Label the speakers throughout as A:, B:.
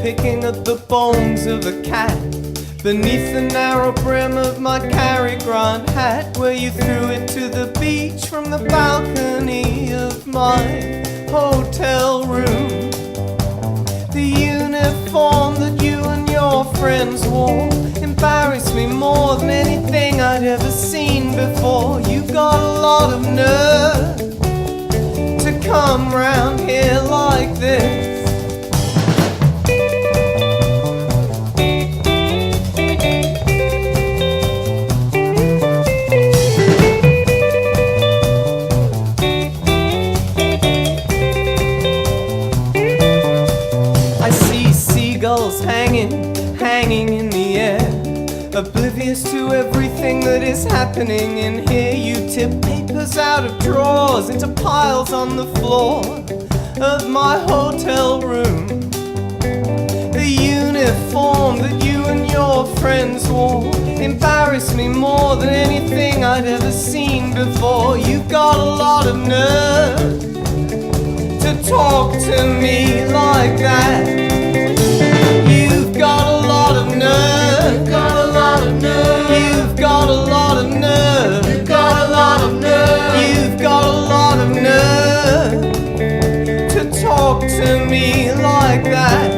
A: picking at the bones of a cat beneath the narrow brim of my Cary Grant hat, where you threw it to the beach from the balcony of my hotel room. The uniform that you and your friends wore embarrassed me more than anything I'd ever seen before. You got a lot of nerve to come round here like this. I see seagulls hanging in the air, oblivious to everything that is happening in here. You tip papers out of drawers into piles on the floor of my hotel room. The uniform that you and your friends wore embarrassed me more than anything I'd ever seen before. You got a lot of nerve to talk to me like that. You've got a lot of nerve. You've got a lot of nerve. You've got a lot of nerve. You've got a lot of nerve. You've got a lot of nerve to talk to me like that.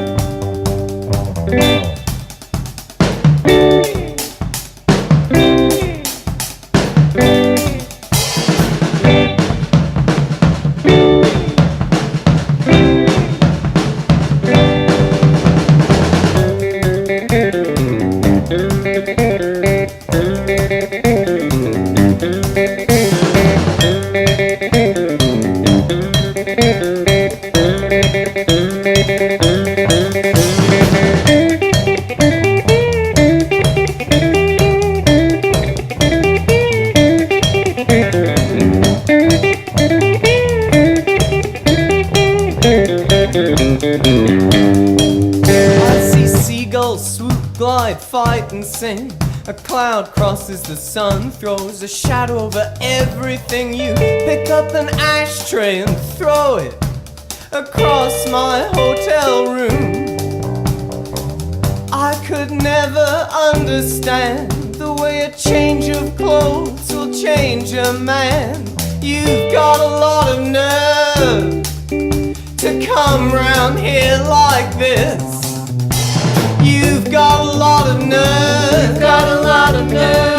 A: I see seagulls swoop, glide, fight and sing. A cloud crosses the sun, throws a shadow over everything. You pick up an ashtray and throw it across my hotel room. I could never understand the way a change of clothes will change a man. You've got a lot of nerve to come round here like this. You've got a lot of nerve. You've got a lot of nerve.